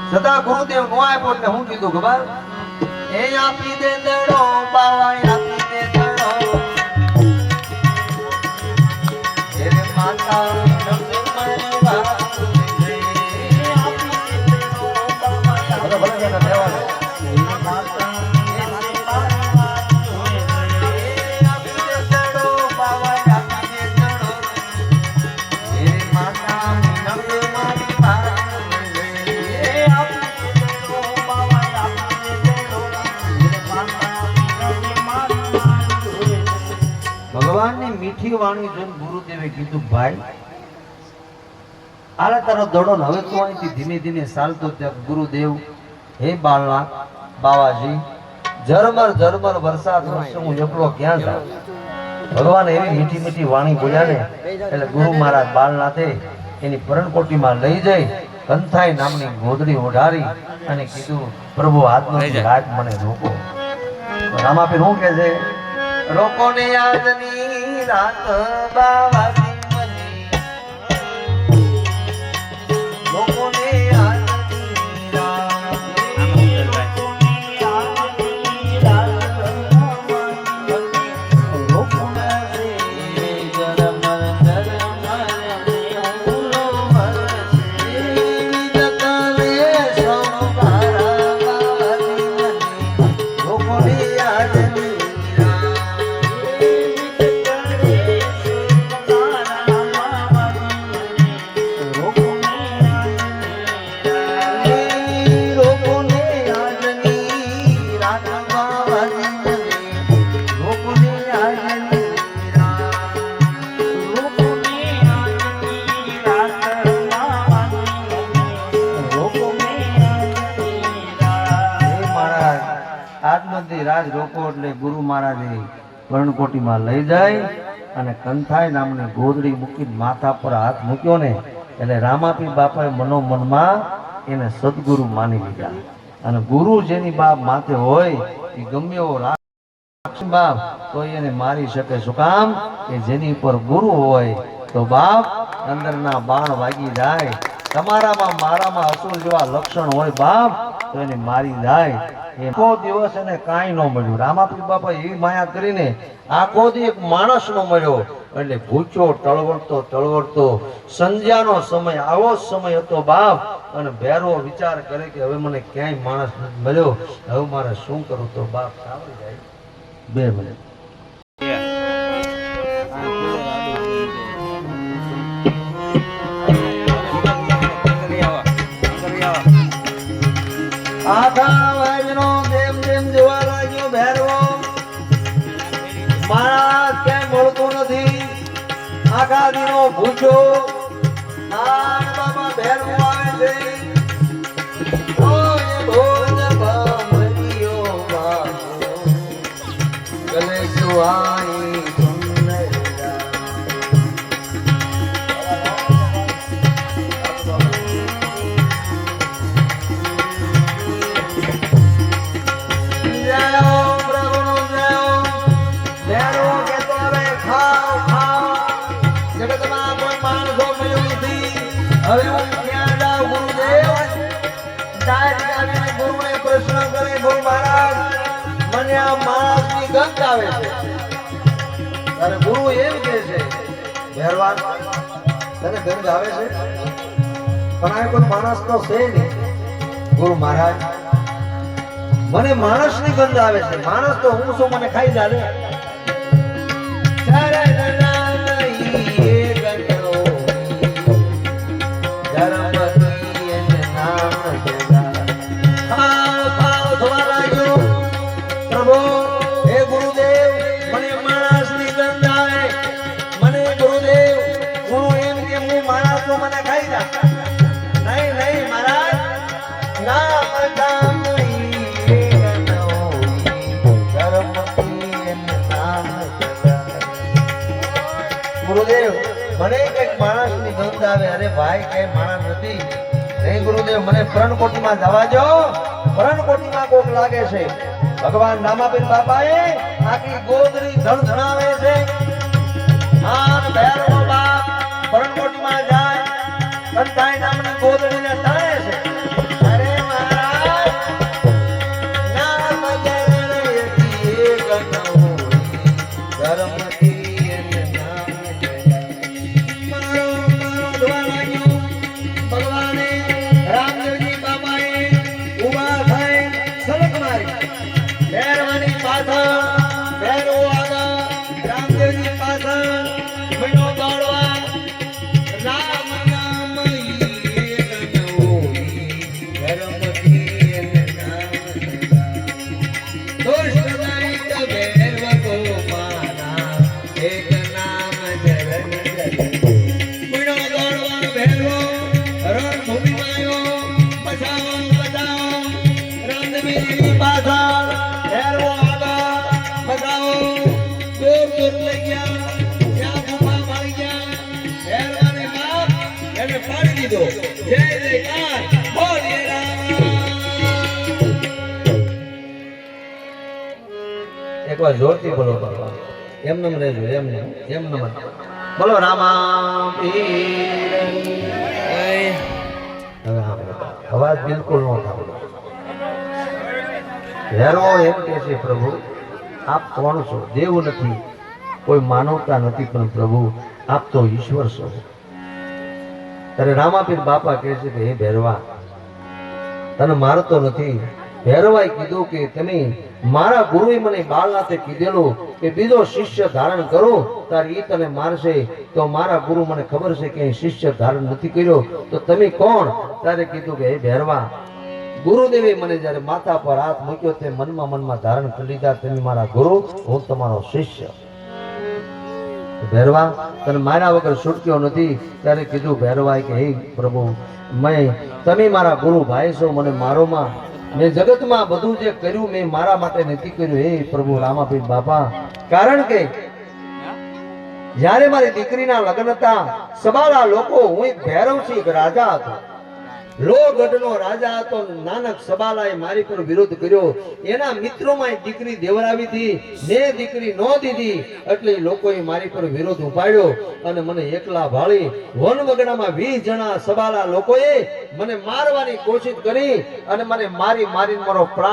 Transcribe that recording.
છતાં ગુરુદેવ નો આપ્યો એટલે હું કીધું ખબર એ આપી દે દડો બાવા આપી દે દડો એરે માતા નમસે મારી વાત ભગવાનની મીઠી વાણી જોઈને ગુરુદેવે કીધું ભાઈ આલા તારો દડો હવે તું અહીંથી ધીમે ધીમે ચાલતો ત્યાં ગુરુદેવ હે બાળનાથ બાવાજી ઝરમર ઝરમર વરસાદ વરસે હું એકલો ક્યાં જાઉં ભગવાન એવી મીઠી મીઠી વાણી બોલ્યા ને એટલે ગુરુ મહારાજ બાળનાથે એની પરણકોટીમાં લઈ જઈ કંથાઈ નામની ગોદડી ઓઢારી અને કીધું પ્રભુ આજનો રાત મને રોકો રામાપીર શું કહે છે રોકો ને આજની રાત બાવાજી મને રોકો ને આજની રાજ રોકો એટલે ગુરુ મહારાજે પરણકોટીમાં લઈ જાય અને કંથાઈ નામની ગોદડી મૂકીને માથા પર હાથ મૂક્યો ને એટલે રામાપીર બાપાએ મનોમનમાં એને સદગુરુ માની લીધા અને ગુરુ જેની બાપ માથે હોય એ ગમે એવો બાપ તો એને મારી શકે શું કામ કે જેની ઉપર ગુરુ હોય તો બાપ અંદરના બાણ વાગી જાય તમારામાં મારામાં અસુર જેવા લક્ષણ હોય બાપ તો એને મારી જાય આખો દિવસ એને કાંઈ ન મળ્યું રામાપીર બાપા એવી માયા કરીને આખો દી એક માણસ નો મળ્યો એટલે ભૂખ્યો ટળવળતો સંધ્યાનો સમય આવો સમય હતો બાપ અને ભેરવો વિચાર કરે કે હવે મને ક્યાંય માણસ નથી મળ્યો હવે મારે શું કરું તો બાપ સાવરી જાય 2 મિનિટ આખા વાજનો જેમ જેમ જોવા લાગ્યો ભેરવો મારા ક્યાંય મળતું નથી આખા દીનો ભૂખ્યો બાબા ભેરવો આવે છે ઓય ભોજ ભામરિયો બાજો ગલે સુહાઈ હવે હું ક્યાં જાઉં ગુરુદેવ ગુરુને પ્રશ્ન કરે ગુરુ મહારાજ મને આ માણસની ગંધ આવે છે અને ગુરુ એમ કહે છે ભેરવાન તને ગંધ આવે છે પણ આ કોઈ માણસ તો છે નહીં ગુરુ મહારાજ મને માણસની ગંધ આવે છે માણસ તો હું શું મને ખાઈ જાલે ગુરુદેવ મને કઈક માણસની ગંધ આવે અરે ભાઈ કઈ માણસ નથી નહીં ગુરુદેવ મને પરણકોટીમાં જવા દો પરણકોટીમાં કોક લાગે છે ભગવાન રામાપીર બાપાએ આખી ગોદરી ધણધણાવે છે આન ભૈરવ બાપ પરણકોટીમાં જાય કંઠાઈ નામની ગોદરીને તાણે છે અરે આવ્યો બચાવો બચાવો રણબીરની પાછળ હેરવો આગળ બચાવો દૂર દૂર લઈ ગયા ત્યાં ગુફા મળી ગયા હેરવાને બાપ એને પાડી દીધો જય જયકાર બોલીએ રામ એકવાર જોરથી બોલો બાપા એમ નમ રહેજો એમ નમ બોલો રામા પીર હવે અવાજ બિલકુલ ન થાવ હેરો એમ કે છે પ્રભુ આપ કોણ છો દેવ નથી કોઈ માનવતા નથી પણ પ્રભુ આપ તો ઈશ્વર છો ત્યારે રામાપીર બાપા કહે છે કે હે ભેરવા તને મારતો નથી ભેરવાએ કીધું કે તમે મારા ગુરુએ મને બાળનાથે કીધેલું કે બીજો શિષ્ય ધારણ કરો તાર ઈ તને મારશે તો મારા ગુરુ મને ખબર છે કે શિષ્ય ધારણ નથી કર્યો તો તમે કોણ તારે કીધું કે હે ભેરવા ગુરુદેવે મને જ્યારે માથા પર હાથ મૂક્યો તે મનમાં ધારણ કરી લીધા તમે મારા ગુરુ હું તમારો શિષ્ય ભેરવા તને માર્યા વગર છૂટક્યો નથી ત્યારે કીધું ભેરવાએ કે હે પ્રભુ તમે મારા ગુરુ ભાઈ છો મને મારોમાં મેં જગતમાં બધું જે કર્યું મેં મારા માટે નથી કર્યું હે પ્રભુ રામાપીર બાપા કારણ કે જ્યારે મારી દીકરીના લગ્ન હતા સબાલા લોકો હું એક ભૈરવસિંહ એક રાજા હતો લોગઢનો રાજા હતો નાનક સબાલાએ મારી પર વિરોધ કર્યો એના મિત્રોમાં એક દીકરી દેવરાવી હતી મેં દીકરી ન દીધી એટલે લોકોએ મારી પર વિરોધ ઉપાડ્યો અને મને એકલા ભાળી વનવગડામાં 20 જણા સબાલા લોકોએ મને મારવાની કોશિશ કરી અને મને મારી મારો પ્રાણ